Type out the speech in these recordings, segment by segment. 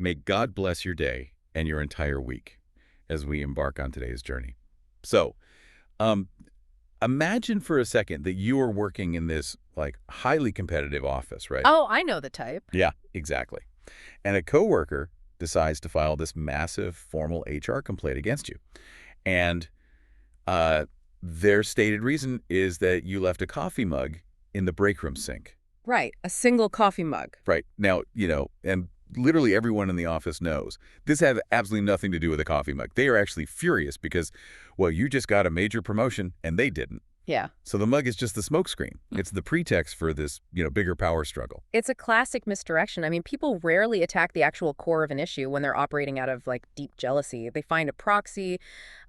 May God bless your day and your entire week as we embark on today's journey. So, um, imagine for a second that you are working in this like highly competitive office, right? Oh, I know the type. Yeah, exactly. And a coworker decides to file this massive formal HR complaint against you. And uh, their stated reason is that you left a coffee mug in the break room sink. Right, a single coffee mug. Right. Now, and literally everyone in the office knows this has absolutely nothing to do with a coffee mug. They are actually furious because, well, you just got a major promotion and they didn't. Yeah. So the mug is just the smokescreen. It's the pretext for this, bigger power struggle. It's a classic misdirection. I mean, people rarely attack the actual core of an issue when they're operating out of, like, deep jealousy. They find a proxy,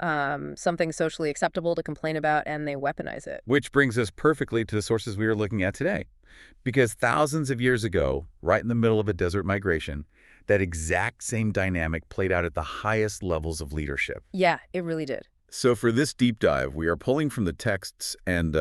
something socially acceptable to complain about, and they weaponize it. Which brings us perfectly to the sources we are looking at today. Because thousands of years ago, right in the middle of a desert migration, that exact same dynamic played out at the highest levels of leadership. Yeah, it really did. So for this deep dive, we are pulling from the texts and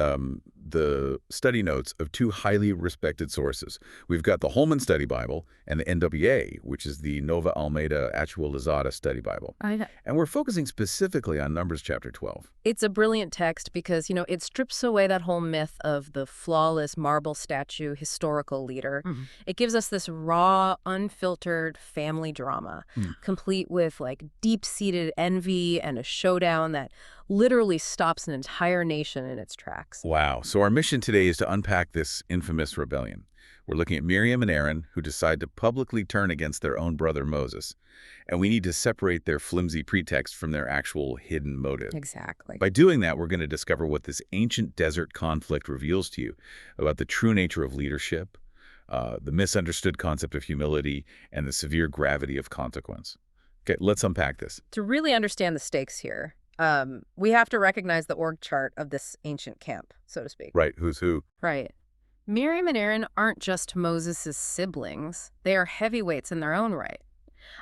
the study notes of two highly respected sources. We've got the Holman Study Bible and the NWA, which is the Nova Almeida Actualizada Study Bible. I know. And we're focusing specifically on Numbers chapter 12. It's a brilliant text because, it strips away that whole myth of the flawless marble statue historical leader. It gives us this raw, unfiltered family drama, complete with, like, deep-seated envy and a showdown that literally stops an entire nation in its tracks. Wow. So our mission today is to unpack this infamous rebellion. We're looking at Miriam and Aaron, who decide to publicly turn against their own brother Moses. And we need to separate their flimsy pretext from their actual hidden motive. Exactly. By doing that, we're going to discover what this ancient desert conflict reveals to you about the true nature of leadership, the misunderstood concept of humility, and the severe gravity of consequence. Okay, let's unpack this. To really understand the stakes here, we have to recognize the org chart of this ancient camp, so to speak. Right, who's who? Right. Miriam and Aaron aren't just Moses' siblings. They are heavyweights in their own right.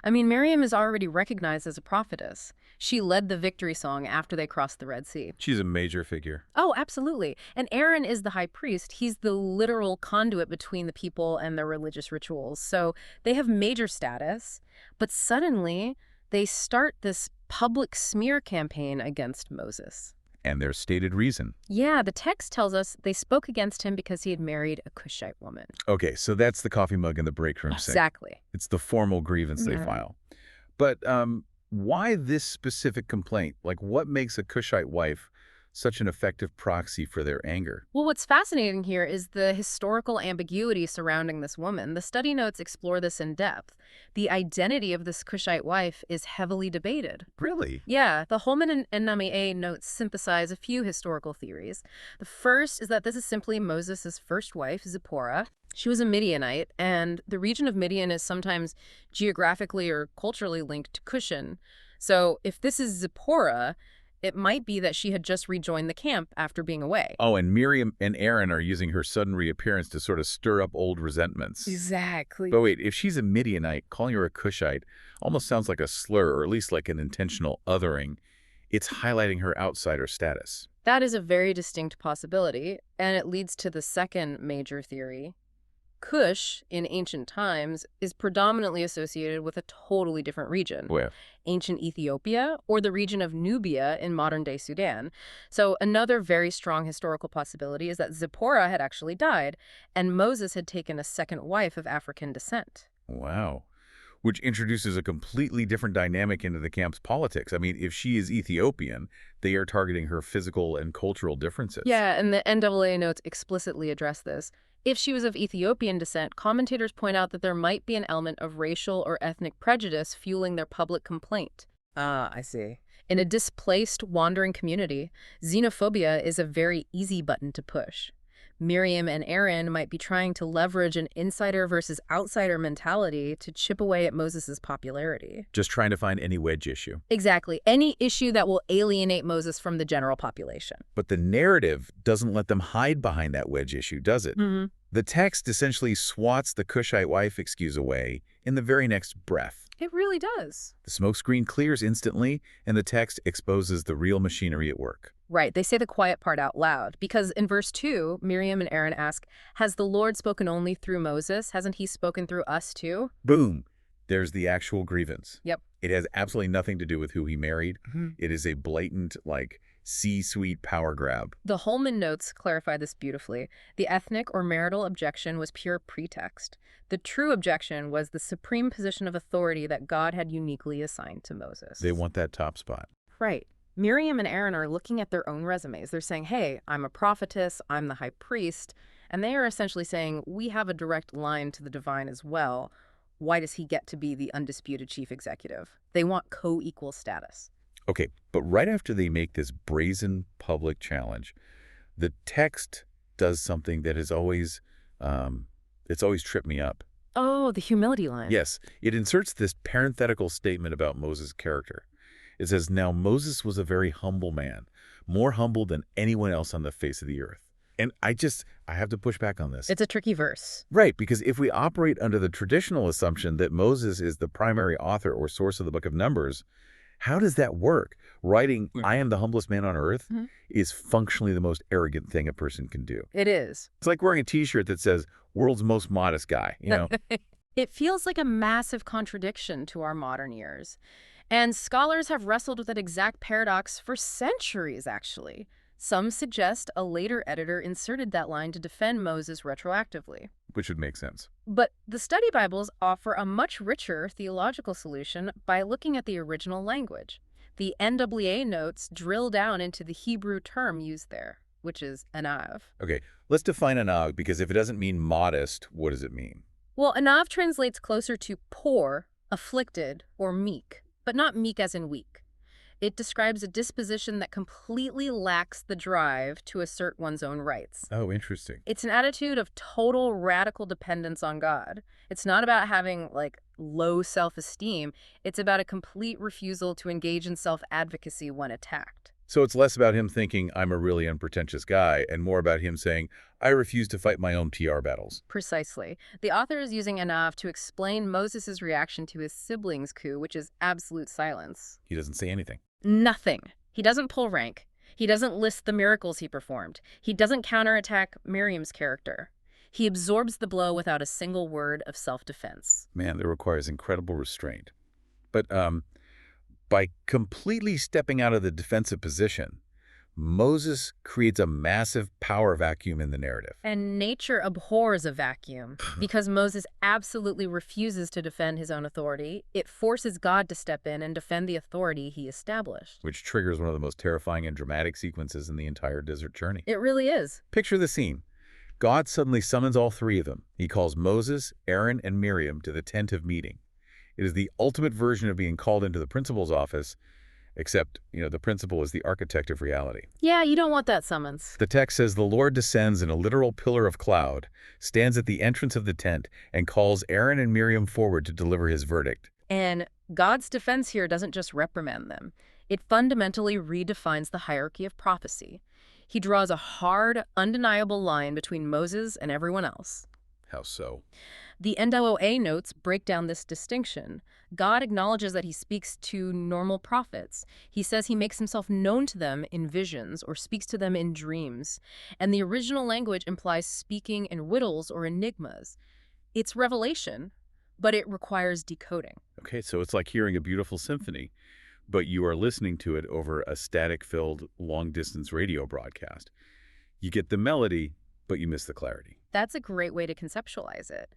I mean, Miriam is already recognized as a prophetess. She led the victory song after they crossed the Red Sea. She's a major figure. Oh, absolutely. And Aaron is the high priest. He's the literal conduit between the people and their religious rituals. So they have major status, but suddenly they start this public smear campaign against Moses. And their stated reason. Yeah, the text tells us they spoke against him because he had married a Cushite woman. Okay, so that's the coffee mug in the break room sink. Exactly. It's the formal grievance they file. But why this specific complaint? Like, what makes a Cushite wife such an effective proxy for their anger? Well, what's fascinating here is the historical ambiguity surrounding this woman. The study notes explore this in depth. The identity of this Cushite wife is heavily debated. Really? Yeah, the Holman and NWA notes synthesize a few historical theories. The first is that this is simply Moses' first wife, Zipporah. She was a Midianite, and the region of Midian is sometimes geographically or culturally linked to Cushan. So if this is Zipporah, it might be that she had just rejoined the camp after being away. Oh, and Miriam and Aaron are using her sudden reappearance to sort of stir up old resentments. Exactly. But wait, if she's a Midianite, calling her a Cushite almost sounds like a slur, or at least like an intentional othering. It's highlighting her outsider status. That is a very distinct possibility, and it leads to the second major theory. Cush, in ancient times, is predominantly associated with a totally different region. Where? Ancient Ethiopia, or the region of Nubia in modern-day Sudan. So another very strong historical possibility is that Zipporah had actually died, and Moses had taken a second wife of African descent. Wow. Which introduces a completely different dynamic into the camp's politics. I mean, if she is Ethiopian, they are targeting her physical and cultural differences. Yeah, and the NWA notes explicitly address this. If she was of Ethiopian descent, commentators point out that there might be an element of racial or ethnic prejudice fueling their public complaint. Ah, I see. In a displaced, wandering community, xenophobia is a very easy button to push. Miriam and Aaron might be trying to leverage an insider versus outsider mentality to chip away at Moses' popularity. Just trying to find any wedge issue. Exactly. Any issue that will alienate Moses from the general population. But the narrative doesn't let them hide behind that wedge issue, does it? The text essentially swats the Cushite wife excuse away in the very next breath. It really does. The smokescreen clears instantly, and the text exposes the real machinery at work. Right, they say the quiet part out loud, because in verse 2, Miriam and Aaron ask, has the Lord spoken only through Moses? Hasn't he spoken through us too? Boom. There's the actual grievance. Yep. It has absolutely nothing to do with who he married. Mhm. It is a blatant, C-suite power grab. The Holman notes clarify this beautifully. The ethnic or marital objection was pure pretext. The true objection was the supreme position of authority that God had uniquely assigned to Moses. They want that top spot. Right. Miriam and Aaron are looking at their own resumes. They're saying, hey, I'm a prophetess, I'm the high priest, and they are essentially saying, we have a direct line to the divine as well. Why does he get to be the undisputed chief executive? They want co-equal status. Okay, but right after they make this brazen public challenge, the text does something that has always, it's always tripped me up. Oh, the humility line. Yes, it inserts this parenthetical statement about Moses' character. It says, now Moses was a very humble man, more humble than anyone else on the face of the earth. And I have to push back on this. It's a tricky verse. Right, because if we operate under the traditional assumption that Moses is the primary author or source of the book of Numbers, how does that work? Writing, I am the humblest man on earth, is functionally the most arrogant thing a person can do. It is. It's like wearing a T-shirt that says, world's most modest guy, you know? It feels like a massive contradiction to our modern ears. And scholars have wrestled with that exact paradox for centuries, actually. Some suggest a later editor inserted that line to defend Moses retroactively. Which would make sense. But the study Bibles offer a much richer theological solution by looking at the original language. The NAA notes drill down into the Hebrew term used there, which is anav. Okay, let's define anav, because if it doesn't mean modest, what does it mean? Well, anav translates closer to poor, afflicted, or meek, but not meek as in weak. It describes a disposition that completely lacks the drive to assert one's own rights. Oh, interesting. It's an attitude of total radical dependence on God. It's not about having, low self-esteem. It's about a complete refusal to engage in self-advocacy when attacked. So it's less about him thinking, I'm a really unpretentious guy, and more about him saying, I refuse to fight my own PR battles. Precisely. The author is using anav to explain Moses' reaction to his siblings' coup, which is absolute silence. He doesn't say anything. Nothing. He doesn't pull rank. He doesn't list the miracles he performed. He doesn't counterattack Miriam's character. He absorbs the blow without a single word of self-defense. Man, that requires incredible restraint. But by completely stepping out of the defensive position, Moses creates a massive power vacuum in the narrative. And nature abhors a vacuum. Because Moses absolutely refuses to defend his own authority, it forces God to step in and defend the authority he established. Which triggers one of the most terrifying and dramatic sequences in the entire desert journey. It really is. Picture the scene. God suddenly summons all three of them. He calls Moses, Aaron, and Miriam to the tent of meeting. It is the ultimate version of being called into the principal's office, except, the principal is the architect of reality. Yeah, you don't want that summons. The text says the Lord descends in a literal pillar of cloud, stands at the entrance of the tent, and calls Aaron and Miriam forward to deliver his verdict. And God's defense here doesn't just reprimand them. It fundamentally redefines the hierarchy of prophecy. He draws a hard, undeniable line between Moses and everyone else. How so? The NAA notes break down this distinction. God acknowledges that he speaks to normal prophets. He says he makes himself known to them in visions or speaks to them in dreams. And the original language implies speaking in riddles or enigmas. It's revelation, but it requires decoding. Okay, so it's like hearing a beautiful symphony, but you are listening to it over a static-filled, long-distance radio broadcast. You get the melody, but you miss the clarity. That's a great way to conceptualize it.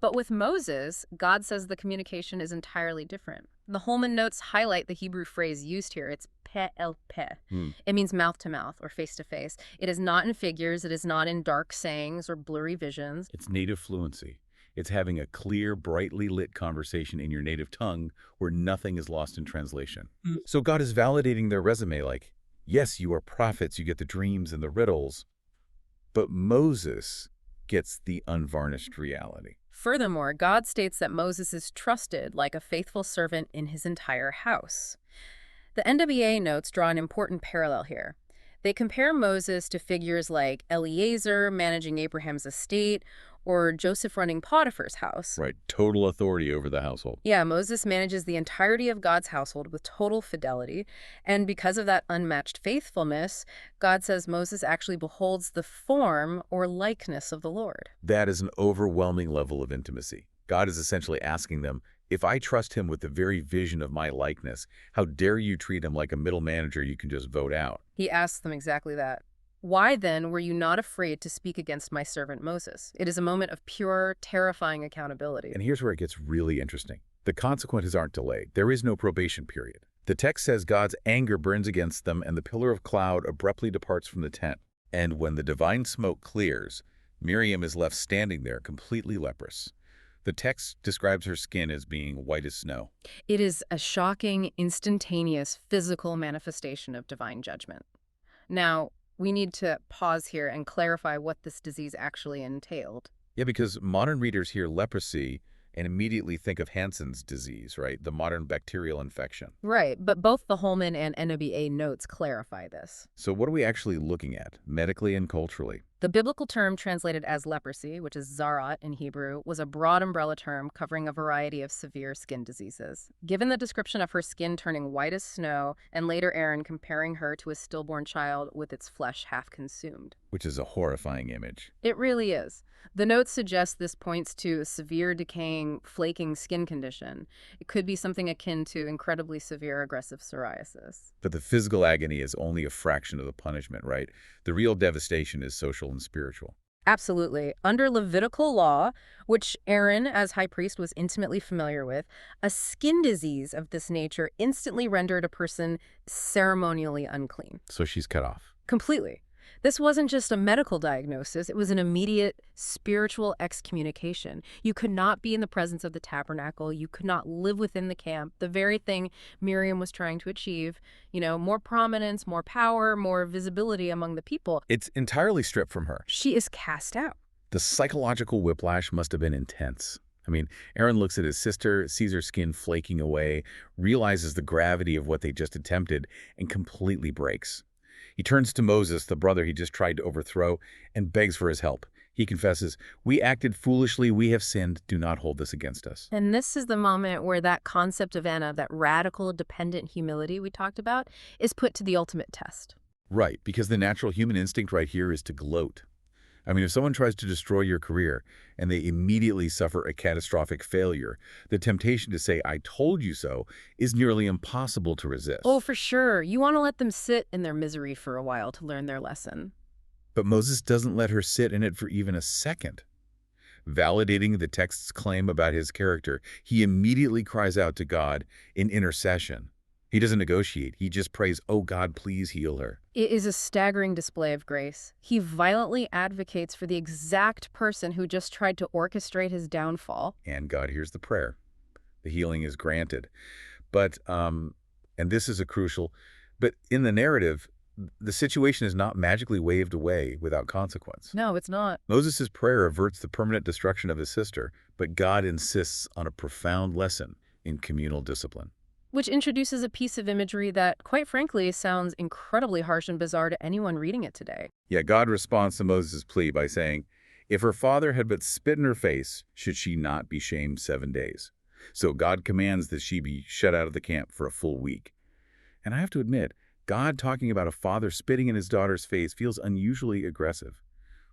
But with Moses, God says the communication is entirely different. The Holman notes highlight the Hebrew phrase used here. It's peh el peh. It means mouth to mouth or face to face. It is not in figures. It is not in dark sayings or blurry visions. It's native fluency. It's having a clear, brightly lit conversation in your native tongue where nothing is lost in translation. So God is validating their resume like, yes, you are prophets, you get the dreams and the riddles, but Moses gets the unvarnished reality. Furthermore, God states that Moses is trusted like a faithful servant in his entire house. The NAA notes draw an important parallel here. They compare Moses to figures like Eliezer managing Abraham's estate or Joseph running Potiphar's house. Right, total authority over the household. Yeah, Moses manages the entirety of God's household with total fidelity, and because of that unmatched faithfulness, God says Moses actually beholds the form or likeness of the Lord. That is an overwhelming level of intimacy. God is essentially asking them, If I trust him with the very vision of my likeness, how dare you treat him like a middle manager you can just vote out? He asks them exactly that. Why then were you not afraid to speak against my servant Moses? It is a moment of pure, terrifying accountability. And here's where it gets really interesting. The consequences aren't delayed. There is no probation period. The text says God's anger burns against them, and the pillar of cloud abruptly departs from the tent. And when the divine smoke clears, Miriam is left standing there, completely leprous. The text describes her skin as being white as snow. It is a shocking, instantaneous, physical manifestation of divine judgment. Now, we need to pause here and clarify what this disease actually entailed. Yeah, because modern readers hear leprosy and immediately think of Hansen's disease, right? The modern bacterial infection. Right, but both the Holman and NOBA notes clarify this. So what are we actually looking at, medically and culturally? The biblical term translated as leprosy, which is zarat in Hebrew, was a broad umbrella term covering a variety of severe skin diseases. Given the description of her skin turning white as snow, and later Aaron comparing her to a stillborn child with its flesh half consumed. Which is a horrifying image. It really is. The notes suggest this points to a severe decaying, flaking skin condition. It could be something akin to incredibly severe aggressive psoriasis. But the physical agony is only a fraction of the punishment, right? The real devastation is social and spiritual. Absolutely. Under Levitical law, which Aaron, as high priest, was intimately familiar with, a skin disease of this nature instantly rendered a person ceremonially unclean. So she's cut off. Completely. This wasn't just a medical diagnosis, it was an immediate spiritual excommunication. You could not be in the presence of the tabernacle, you could not live within the camp, the very thing Miriam was trying to achieve, more prominence, more power, more visibility among the people. It's entirely stripped from her. She is cast out. The psychological whiplash must have been intense. I mean, Aaron looks at his sister, sees her skin flaking away, realizes the gravity of what they just attempted, and completely breaks. He turns to Moses, the brother he just tried to overthrow, and begs for his help. He confesses, "We acted foolishly, we have sinned, do not hold this against us." And this is the moment where that concept of Anna, that radical, dependent humility we talked about, is put to the ultimate test. Right, because the natural human instinct right here is to gloat. I mean, if someone tries to destroy your career and they immediately suffer a catastrophic failure, the temptation to say, "I told you so," is nearly impossible to resist. Oh, for sure. You want to let them sit in their misery for a while to learn their lesson. But Moses doesn't let her sit in it for even a second. Validating the text's claim about his character, he immediately cries out to God in intercession. He doesn't negotiate. He just prays, "Oh God, please heal her." It is a staggering display of grace. He violently advocates for the exact person who just tried to orchestrate his downfall. And God hears the prayer. The healing is granted. But, and this is a crucial, but in the narrative, the situation is not magically waved away without consequence. No, it's not. Moses' prayer averts the permanent destruction of his sister, but God insists on a profound lesson in communal discipline. Which introduces a piece of imagery that, quite frankly, sounds incredibly harsh and bizarre to anyone reading it today. Yet God responds to Moses' plea by saying, "If her father had but spit in her face, should she not be shamed 7 days?" So God commands that she be shut out of the camp for a full week. And I have to admit, God talking about a father spitting in his daughter's face feels unusually aggressive.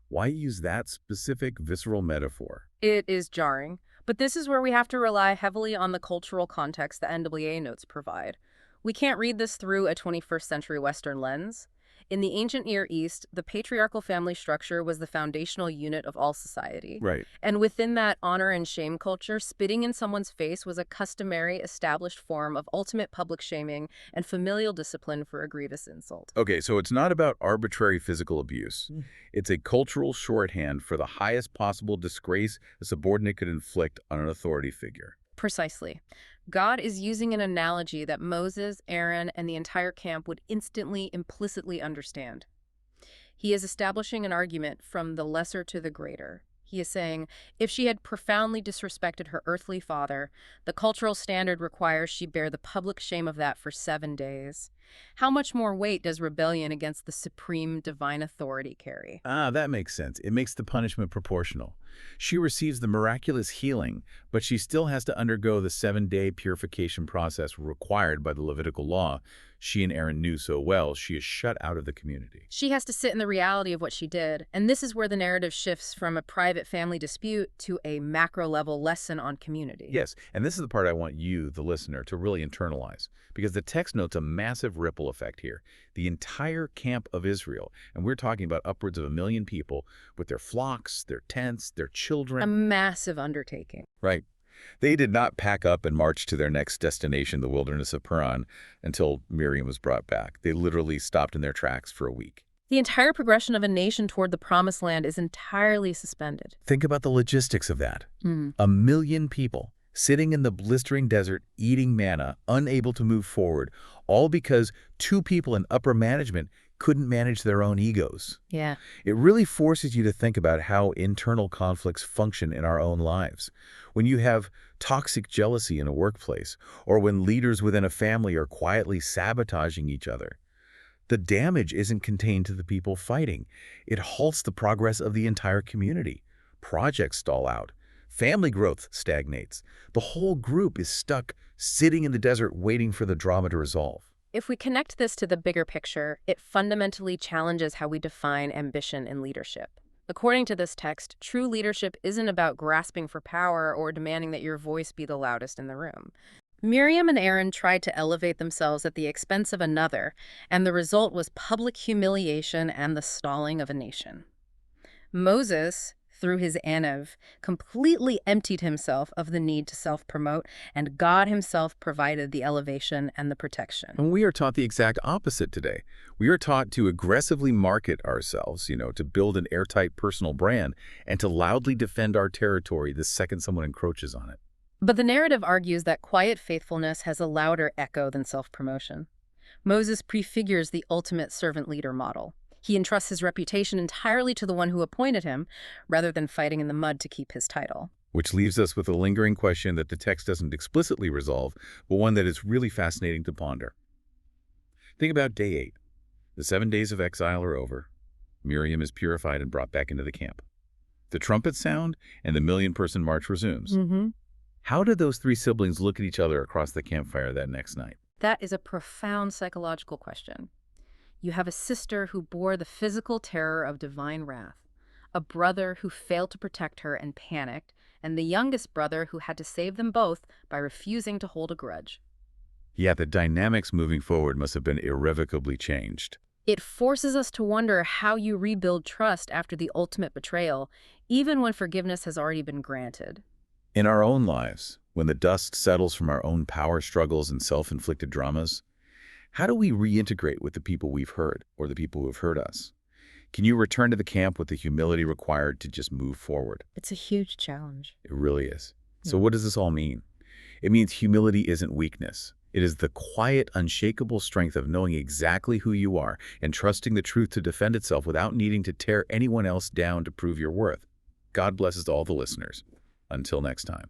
Why use that specific visceral metaphor? It is jarring, but this is where we have to rely heavily on the cultural context the NWA notes provide. We can't read this through a 21st century Western lens. In the ancient Near East, the patriarchal family structure was the foundational unit of all society. Right. And within that honor and shame culture, spitting in someone's face was a customary, established form of ultimate public shaming and familial discipline for a grievous insult. Okay, so it's not about arbitrary physical abuse. It's a cultural shorthand for the highest possible disgrace a subordinate could inflict on an authority figure. Precisely. God is using an analogy that Moses, Aaron, and the entire camp would instantly, implicitly understand. He is establishing an argument from the lesser to the greater. He is saying, if she had profoundly disrespected her earthly father, the cultural standard requires she bear the public shame of that for 7 days. How much more weight does rebellion against the supreme divine authority carry? Ah, that makes sense. It makes the punishment proportional. She receives the miraculous healing, but she still has to undergo the 7-day purification process required by the Levitical law. She and Aaron knew so well, she is shut out of the community. She has to sit in the reality of what she did, and this is where the narrative shifts from a private family dispute to a macro-level lesson on community. Yes, and this is the part I want you, the listener, to really internalize, because the text notes a massive ripple effect here. The entire camp of Israel, and we're talking about upwards of 1 million people, with their flocks, their tents, their A children. massive undertaking. Right. They did not pack up and march to their next destination, the wilderness of Paran, until Miriam was brought back. They literally stopped in their tracks for a week. The entire progression of a nation toward the promised land is entirely suspended. Think about the logistics of that. Hmm. 1 million people sitting in the blistering desert, eating manna, unable to move forward, all because 2 people in upper management couldn't manage their own egos. Yeah. It really forces you to think about how internal conflicts function in our own lives. When you have toxic jealousy in a workplace, or when leaders within a family are quietly sabotaging each other, the damage isn't contained to the people fighting. It halts the progress of the entire community. Projects stall out. Family growth stagnates. The whole group is stuck, sitting in the desert waiting for the drama to resolve. If we connect this to the bigger picture, it fundamentally challenges how we define ambition in leadership. According to this text, true leadership isn't about grasping for power or demanding that your voice be the loudest in the room. Miriam and Aaron tried to elevate themselves at the expense of another, and the result was public humiliation and the stalling of a nation. Moses, through his Anev, completely emptied himself of the need to self-promote, and God himself provided the elevation and the protection. And we are taught the exact opposite today. We are taught to aggressively market ourselves, to build an airtight personal brand, and to loudly defend our territory the second someone encroaches on it. But the narrative argues that quiet faithfulness has a louder echo than self-promotion. Moses prefigures the ultimate servant leader model. He entrusts his reputation entirely to the one who appointed him, rather than fighting in the mud to keep his title. Which leaves us with a lingering question that the text doesn't explicitly resolve, but one that is really fascinating to ponder. Think about day 8. The 7 days of exile are over. Miriam is purified and brought back into the camp. The trumpets sound, and the 1,000,000-person march resumes. How did those 3 siblings look at each other across the campfire that next night? That is a profound psychological question. You have a sister who bore the physical terror of divine wrath, a brother who failed to protect her and panicked, and the youngest brother who had to save them both by refusing to hold a grudge. Yeah, the dynamics moving forward must have been irrevocably changed. It forces us to wonder how you rebuild trust after the ultimate betrayal, even when forgiveness has already been granted. In our own lives, when the dust settles from our own power struggles and self-inflicted dramas, how do we reintegrate with the people we've hurt or the people who have hurt us? Can you return to the camp with the humility required to just move forward? It's a huge challenge. It really is. So what does this all mean? It means humility isn't weakness. It is the quiet, unshakable strength of knowing exactly who you are and trusting the truth to defend itself without needing to tear anyone else down to prove your worth. God blesses all the listeners. Until next time.